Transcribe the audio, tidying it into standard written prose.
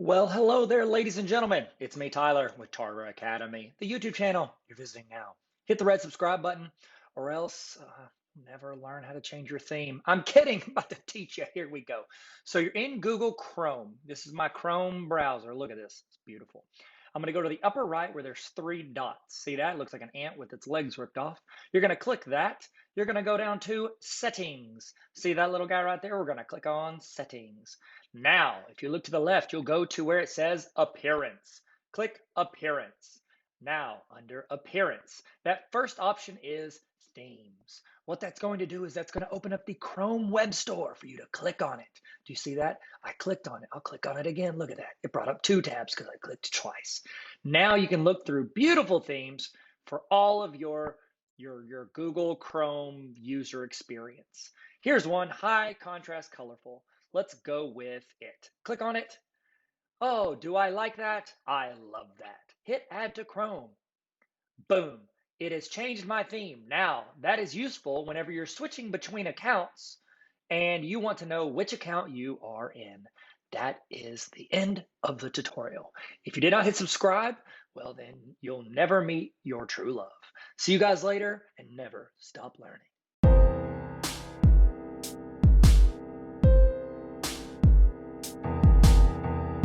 Well, hello there, ladies and gentlemen. It's me, Tyler, with Tarver Academy, the YouTube channel you're visiting now. Hit the red subscribe button, or else never learn how to change your theme. I'm kidding. I'm about to teach you. Here we go. So you're in Google Chrome. This is my Chrome browser. Look at this. It's beautiful. I'm going to go to the upper right where there's three dots. See that? It looks like an ant with its legs ripped off. You're going to click that. You're going to go down to Settings. See that little guy right there? We're going to click on Settings. Now, if you look to the left, you'll go to where it says Appearance. Click Appearance. Now, under Appearance, that first option is Themes. What that's going to do is that's going to open up the Chrome Web Store for you to click on it. Do you see that? I clicked on it. I'll click on it again. Look at that. It brought up two tabs because I clicked twice. Now you can look through beautiful themes for all of your Google Chrome user experience. Here's one, high contrast colorful. Let's go with it. Click on it. Oh, do I like that? I love that. Hit add to Chrome. Boom. It has changed my theme. Now, that is useful whenever you're switching between accounts and you want to know which account you are in. That is the end of the tutorial. If you did not hit subscribe, well, then you'll never meet your true love. See you guys later and never stop learning.